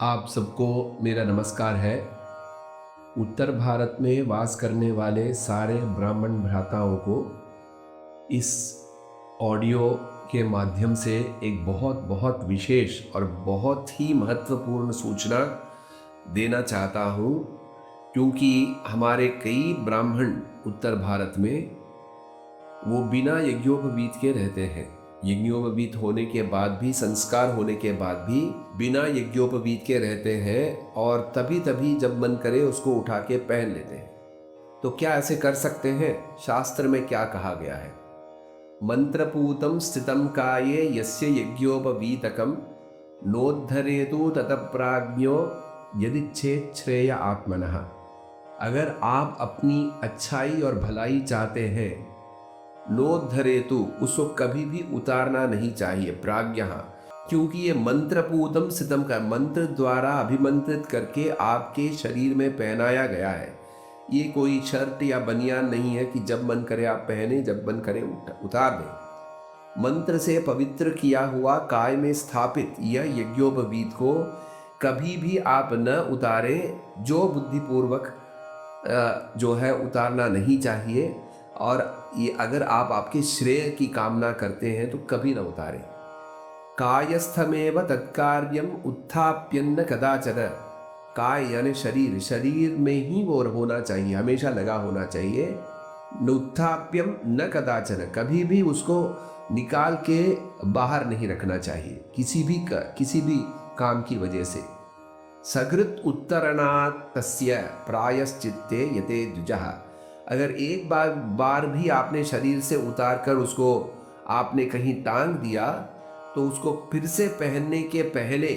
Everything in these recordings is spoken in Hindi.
आप सबको मेरा नमस्कार है। उत्तर भारत में वास करने वाले सारे ब्राह्मण भ्राताओं को इस ऑडियो के माध्यम से एक बहुत बहुत विशेष और बहुत ही महत्वपूर्ण सूचना देना चाहता हूँ, क्योंकि हमारे कई ब्राह्मण उत्तर भारत में वो बिना यज्ञोपवीत के रहते हैं। यज्ञोपवीत होने के बाद भी, संस्कार होने के बाद भी बिना यज्ञोपवीत के रहते हैं और तभी तभी जब मन करे उसको उठा के पहन लेते हैं। तो क्या ऐसे कर सकते हैं? शास्त्र में क्या कहा गया है? मंत्रपूतम स्थितम काये यस्य यज्ञोपवीतकम नोद्धरेतु ततप्राज्ञो यदिच्छेद श्रेय आत्मनः। अगर आप अपनी अच्छाई और भलाई चाहते हैं, नोद्धरेतु, उसको कभी भी उतारना नहीं चाहिए, प्राज्ञः, क्योंकि ये मंत्रपूतम स्थितम का, मंत्र द्वारा अभिमंत्रित करके आपके शरीर में पहनाया गया है। ये कोई शर्ट या बनियान नहीं है कि जब मन करे आप पहने, जब मन करे उतार दें। मंत्र से पवित्र किया हुआ काय में स्थापित यह यज्ञोपवीत को कभी भी आप न उतारें, जो बुद्धिपूर्वक जो है उतारना नहीं चाहिए। और ये अगर आप आपके श्रेय की कामना करते हैं तो कभी ना उतारें। कायस्थमेव तत्कार्यम उत्थाप्यन्न कदाचन। काय यानी शरीर, शरीर में ही वो होना चाहिए, हमेशा लगा होना चाहिए। उत्थाप्यम न कदाचन, कभी भी उसको निकाल के बाहर नहीं रखना चाहिए किसी भी काम की वजह से। सकृत उत्तरणात् तस्य प्रायश्चित्ते यते द्विजः। अगर एक बार भी आपने शरीर से उतार कर उसको आपने कहीं टांग दिया, तो उसको फिर से पहनने के पहले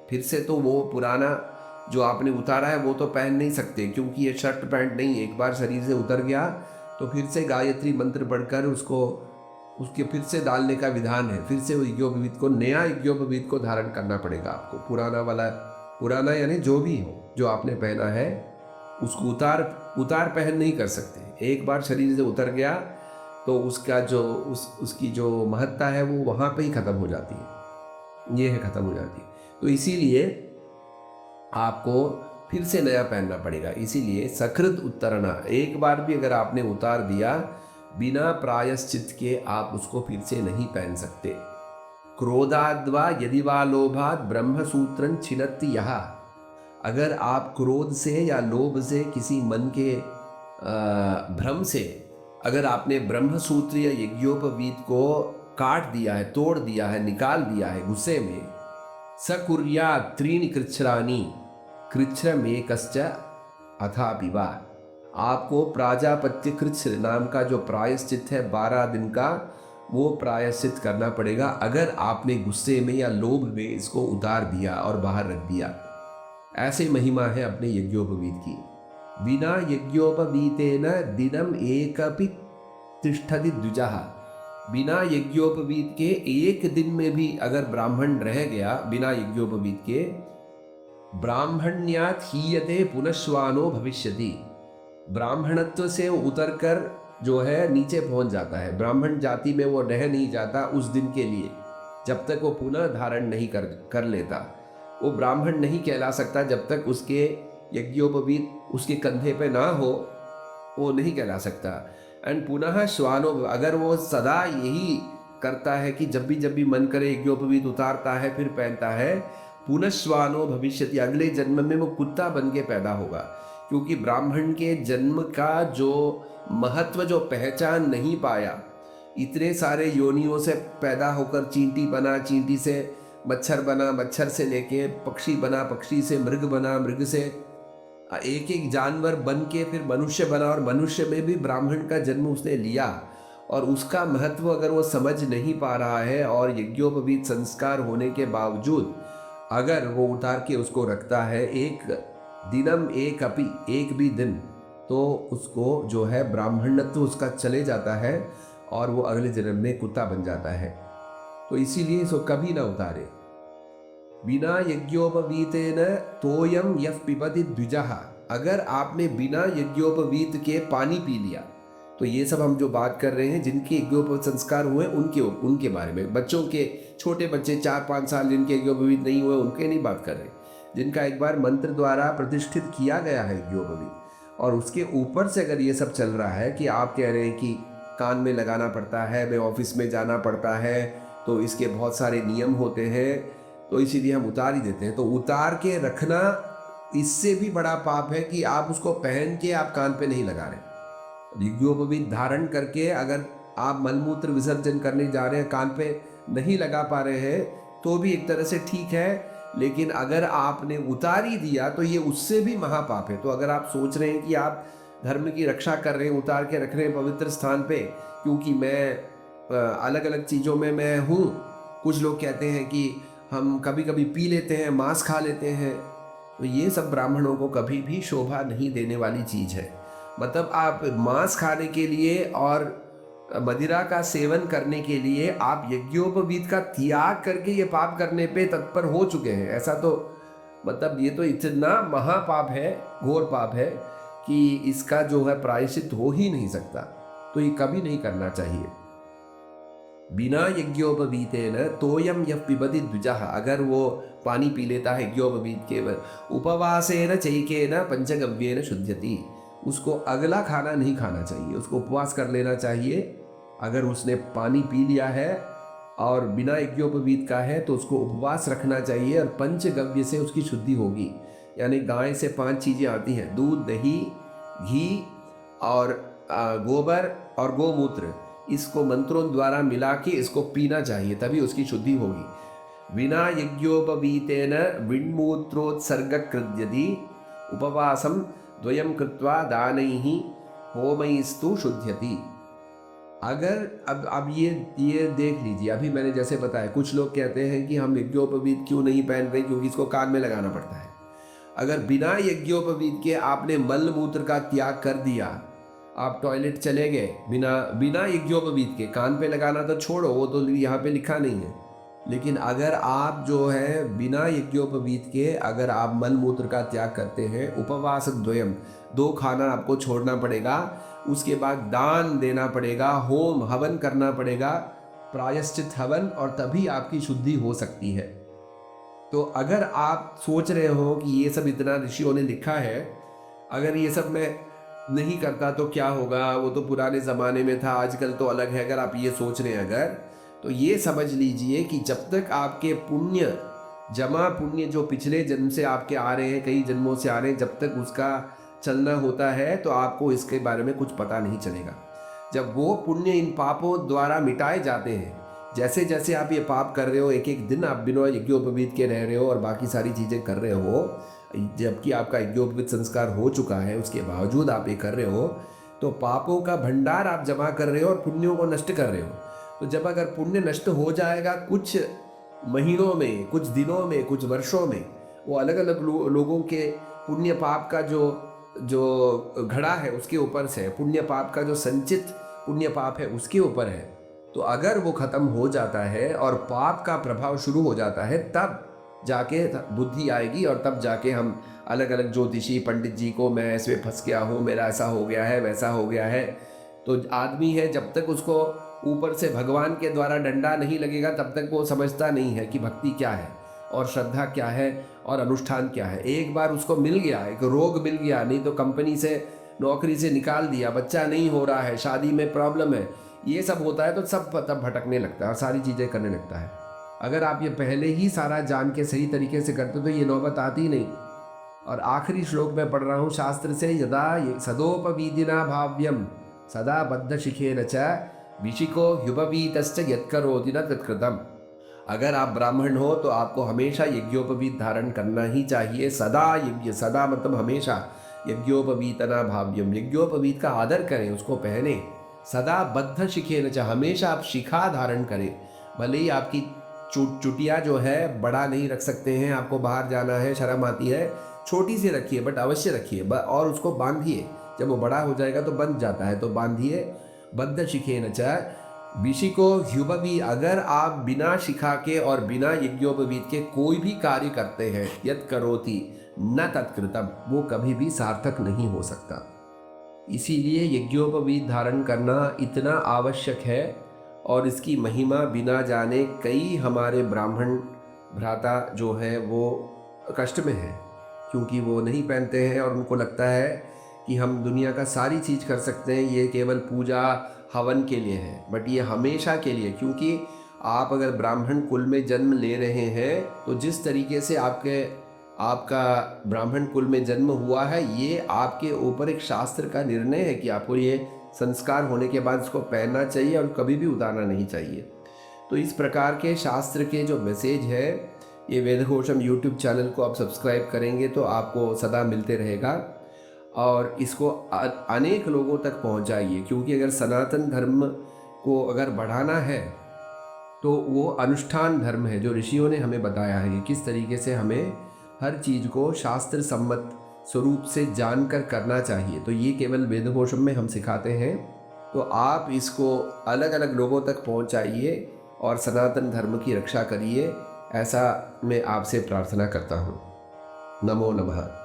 फिर से तो वो पुराना जो आपने उतारा है वो तो पहन नहीं सकते, क्योंकि ये शर्ट पैंट नहीं। एक बार शरीर से उतर गया तो फिर से गायत्री मंत्र पढ़कर उसके फिर से डालने का विधान है। फिर से यज्ञोपवीत को, नया यज्ञोपवीत को धारण करना पड़ेगा आपको। पुराना यानी जो भी हो, जो आपने पहना है उसको उतार पहन नहीं कर सकते। एक बार शरीर से उतर गया तो उसका जो उसकी जो महत्ता है वो वहाँ पे ही ख़त्म हो जाती है, ये है ख़त्म हो जाती है। तो इसीलिए आपको फिर से नया पहनना पड़ेगा। इसीलिए सकृत उत्तरणा, एक बार भी अगर आपने उतार दिया बिना प्रायश्चित के, आप उसको फिर से नहीं पहन सकते। क्रोधाद्वा यदि वा लोभात् ब्रह्मसूत्रं छिनत्ति यः। अगर आप क्रोध से या लोभ से, किसी मन के भ्रम से, अगर आपने ब्रह्मसूत्रीय यज्ञोपवीत को काट दिया है, तोड़ दिया है, निकाल दिया है गुस्से में, स कुर्यात् त्रीणि कृच्छ्राणि कृच्छ्रमेकश्च अथापि वा। आपको प्राजापत्य कृच्छ्र नाम का जो प्रायश्चित है 12 दिन का, वो प्रायश्चित करना पड़ेगा अगर आपने गुस्से में या लोभ में इसको उतार दिया और बाहर रख दिया। ऐसे महिमा है अपने यज्ञोपवीत की। बिना यज्ञोपवीतेन दिनम एकपि तिष्ठति द्विजः। बिना यज्ञोपवीत के एक दिन में भी अगर ब्राह्मण रह गया बिना यज्ञोपवीत के, ब्राह्मण्यात् हीयते पुनश्वानो भविष्यति। ब्राह्मणत्व से उतरकर जो है नीचे पहुंच जाता है, ब्राह्मण जाति में वो रह नहीं जाता उस दिन के लिए, जब तक वो पुनः धारण नहीं कर लेता। वो ब्राह्मण नहीं कहला सकता जब तक उसके यज्ञोपवीत उसके कंधे पे ना हो, वो नहीं कहला सकता। एंड पुनः श्वानो, अगर वो सदा यही करता है कि जब भी मन करे यज्ञोपवीत उतारता है फिर पहनता है, पुनः श्वानो भविष्यति, अगले जन्म में वो कुत्ता बन के पैदा होगा। क्योंकि ब्राह्मण के जन्म का जो महत्व, जो पहचान नहीं पाया, इतने सारे योनियों से पैदा होकर चींटी बना, चींटी से मच्छर बना, मच्छर से लेके पक्षी बना, पक्षी से मृग बना, मृग से एक एक जानवर बन के फिर मनुष्य बना, और मनुष्य में भी ब्राह्मण का जन्म उसने लिया। और उसका महत्व अगर वो समझ नहीं पा रहा है और यज्ञोपवीत संस्कार होने के बावजूद अगर वो उतार के उसको रखता है एक दिनम एक भी दिन, तो उसको जो है ब्राह्मणत्व उसका चले जाता है और वो अगले जन्म में कुत्ता बन जाता है। तो इसीलिए इसको कभी ना उतारे। बिना यज्ञोपवीतेन तोयम यः पिबति द्विजः। अगर आपने बिना यज्ञोपवीत के पानी पी लिया, तो ये सब हम जो बात कर रहे हैं जिनके यज्ञोपवीत संस्कार हुए उनके बारे में। बच्चों के, छोटे बच्चे 4-5 साल जिनके यज्ञोपवीत नहीं हुए उनके नहीं बात कर रहे। जिनका एक बार मंत्र द्वारा प्रतिष्ठित किया गया है यज्ञोपवीत, और उसके ऊपर से अगर ये सब चल रहा है कि आप कह रहे हैं कि कान में लगाना पड़ता है, मैं ऑफिस में जाना पड़ता है, तो इसके बहुत सारे नियम होते हैं, तो इसीलिए हम उतार ही देते हैं। तो उतार के रखना इससे भी बड़ा पाप है कि आप उसको पहन के आप कान पे नहीं लगा रहे। यज्ञोपवीत धारण करके अगर आप मलमूत्र विसर्जन करने जा रहे हैं, कान पे नहीं लगा पा रहे हैं, तो भी एक तरह से ठीक है, लेकिन अगर आपने उतार ही दिया तो ये उससे भी महापाप है। तो अगर आप सोच रहे हैं कि आप धर्म की रक्षा कर रहे हैं, उतार के रख रहे हैं पवित्र स्थान पे, क्योंकि मैं अलग अलग चीज़ों में मैं हूँ। कुछ लोग कहते हैं कि हम कभी कभी पी लेते हैं, मांस खा लेते हैं, तो ये सब ब्राह्मणों को कभी भी शोभा नहीं देने वाली चीज़ है। मतलब आप मांस खाने के लिए और मदिरा का सेवन करने के लिए आप यज्ञोपवीत का त्याग करके ये पाप करने पे तत्पर हो चुके हैं, ऐसा तो मतलब ये तो इतना महापाप है, घोर पाप है कि इसका जो है प्रायश्चित हो ही नहीं सकता। तो ये कभी नहीं करना चाहिए। बिना यज्ञोपवीतेन तोयम यः पिबति द्विजः, अगर वो पानी पी लेता है यज्ञोपवीत केवल, उपवासेन चैकेन पंचगव्येन शुध्यति, उसको अगला खाना नहीं खाना चाहिए, उसको उपवास कर लेना चाहिए। अगर उसने पानी पी लिया है और बिना यज्ञोपवीत का है तो उसको उपवास रखना चाहिए, और पंचगव्य से उसकी शुद्धि होगी। यानी गाय से 5 चीज़ें आती हैं, दूध, दही, घी और गोबर और गोमूत्र, इसको मंत्रों द्वारा मिला के इसको पीना चाहिए, तभी उसकी शुद्धि होगी। विना यज्ञोपवीतेन विण्मूत्रोत्सर्ग कृद्यति उपवासम द्वयम कृत्वा दानैः होमैस्तु शुध्यति। अगर अब ये देख लीजिए, अभी मैंने जैसे बताया, कुछ लोग कहते हैं कि हम यज्ञोपवीत क्यों नहीं पहन रहे, क्योंकि इसको कान में लगाना पड़ता है। अगर बिना यज्ञोपवीत के आपने मल मूत्र का त्याग कर दिया, आप टॉयलेट चले गए बिना यज्ञोपवीत के, कान पे लगाना तो छोड़ो, वो तो यहाँ पे लिखा नहीं है, लेकिन अगर आप जो है बिना यज्ञोपवीत के अगर आप मल मूत्र का त्याग करते हैं, उपवास द्वयम, 2 खाना आपको छोड़ना पड़ेगा, उसके बाद दान देना पड़ेगा, होम हवन करना पड़ेगा, प्रायश्चित हवन, और तभी आपकी शुद्धि हो सकती है। तो अगर आप सोच रहे हो कि ये सब इतना ऋषियों ने लिखा है, अगर ये सब मैं नहीं करता तो क्या होगा, वो तो पुराने ज़माने में था, आजकल तो अलग है, अगर आप ये सोच रहे हैं अगर, तो ये समझ लीजिए कि जब तक आपके पुण्य जो पिछले जन्म से आपके आ रहे हैं, कई जन्मों से आ रहे हैं, जब तक उसका चलना होता है तो आपको इसके बारे में कुछ पता नहीं चलेगा। जब वो पुण्य इन पापों द्वारा मिटाए जाते हैं, जैसे जैसे आप ये पाप कर रहे हो, एक एक दिन आप बिना यज्ञोपवीत के रह रहे हो और बाकी सारी चीज़ें कर रहे हो, जबकि आपका यज्ञोपवीत संस्कार हो चुका है, उसके बावजूद आप ये कर रहे हो, तो पापों का भंडार आप जमा कर रहे हो और पुण्यों को नष्ट कर रहे हो। तो जब अगर पुण्य नष्ट हो जाएगा कुछ महीनों में, कुछ दिनों में, कुछ वर्षों में, वो अलग अलग लोगों के पुण्य पाप का जो घड़ा है उसके ऊपर से, पुण्य पाप का जो संचित पुण्य पाप है उसके ऊपर है। तो अगर वो खत्म हो जाता है और पाप का प्रभाव शुरू हो जाता है, तब जाके बुद्धि आएगी, और तब जाके हम अलग अलग ज्योतिषी पंडित जी को, मैं ऐसे फंस गया हूँ, मेरा ऐसा हो गया है, वैसा हो गया है। तो आदमी है, जब तक उसको ऊपर से भगवान के द्वारा डंडा नहीं लगेगा तब तक वो समझता नहीं है कि भक्ति क्या है और श्रद्धा क्या है और अनुष्ठान क्या है। एक बार उसको मिल गया, एक रोग मिल गया, नहीं तो कंपनी से नौकरी से निकाल दिया, बच्चा नहीं हो रहा है, शादी में प्रॉब्लम है, ये सब होता है तो सब तब भटकने लगता है और सारी चीज़ें करने लगता है। अगर आप ये पहले ही सारा जान के सही तरीके से करते तो ये नौबत आती ही नहीं। और आखिरी श्लोक में पढ़ रहा हूँ शास्त्र से, यदा सदोपवीदिना भाव्यम सदा बद्ध शिखेन च विशिको ह्युपवीतश्च यत्करोति न तत्कृतम्। अगर आप ब्राह्मण हो तो आपको हमेशा यज्ञोपवीत धारण करना ही चाहिए, सदा यज्ञ, सदा मतलब हमेशा, यज्ञोपवीतना भाव्यम, यज्ञोपवीत का आदर करें, उसको पहने, सदा बद्ध शिखेन च, हमेशा आप शिखा धारण करें। भले ही आपकी चुटिया जो है बड़ा नहीं रख सकते हैं, आपको बाहर जाना है, शर्म आती है, छोटी सी रखिए बट अवश्य रखिए, और उसको बांधिए, जब वो बड़ा हो जाएगा तो बंध जाता है, तो बांधिए। बद्ध शिखेन च विशिको ह्युपवी, अगर आप बिना शिखा के और बिना यज्ञोपवीत के कोई भी कार्य करते हैं, यत् करोति न तत्कृतम, वो कभी भी सार्थक नहीं हो सकता। इसीलिए यज्ञोपवीत धारण करना इतना आवश्यक है, और इसकी महिमा बिना जाने कई हमारे ब्राह्मण भ्राता जो है वो कष्ट में हैं, क्योंकि वो नहीं पहनते हैं और उनको लगता है कि हम दुनिया का सारी चीज़ कर सकते हैं, ये केवल पूजा हवन के लिए है। बट ये हमेशा के लिए, क्योंकि आप अगर ब्राह्मण कुल में जन्म ले रहे हैं तो जिस तरीके से आपका ब्राह्मण कुल में जन्म हुआ है, ये आपके ऊपर एक शास्त्र का निर्णय है कि आपको ये संस्कार होने के बाद इसको पहनना चाहिए और कभी भी उतारना नहीं चाहिए। तो इस प्रकार के शास्त्र के जो मैसेज है, ये वेदघोषम यूट्यूब चैनल को आप सब्सक्राइब करेंगे तो आपको सदा मिलते रहेगा और इसको अनेक लोगों तक पहुंचाइए, क्योंकि अगर सनातन धर्म को अगर बढ़ाना है तो वो अनुष्ठान धर्म है जो ऋषियों ने हमें बताया है कि किस तरीके से हमें हर चीज़ को शास्त्र सम्मत स्वरूप से जानकर करना चाहिए। तो ये केवल वेदघोषम में हम सिखाते हैं। तो आप इसको अलग अलग लोगों तक पहुंचाइए और सनातन धर्म की रक्षा करिए, ऐसा मैं आपसे प्रार्थना करता हूँ। नमो नमः।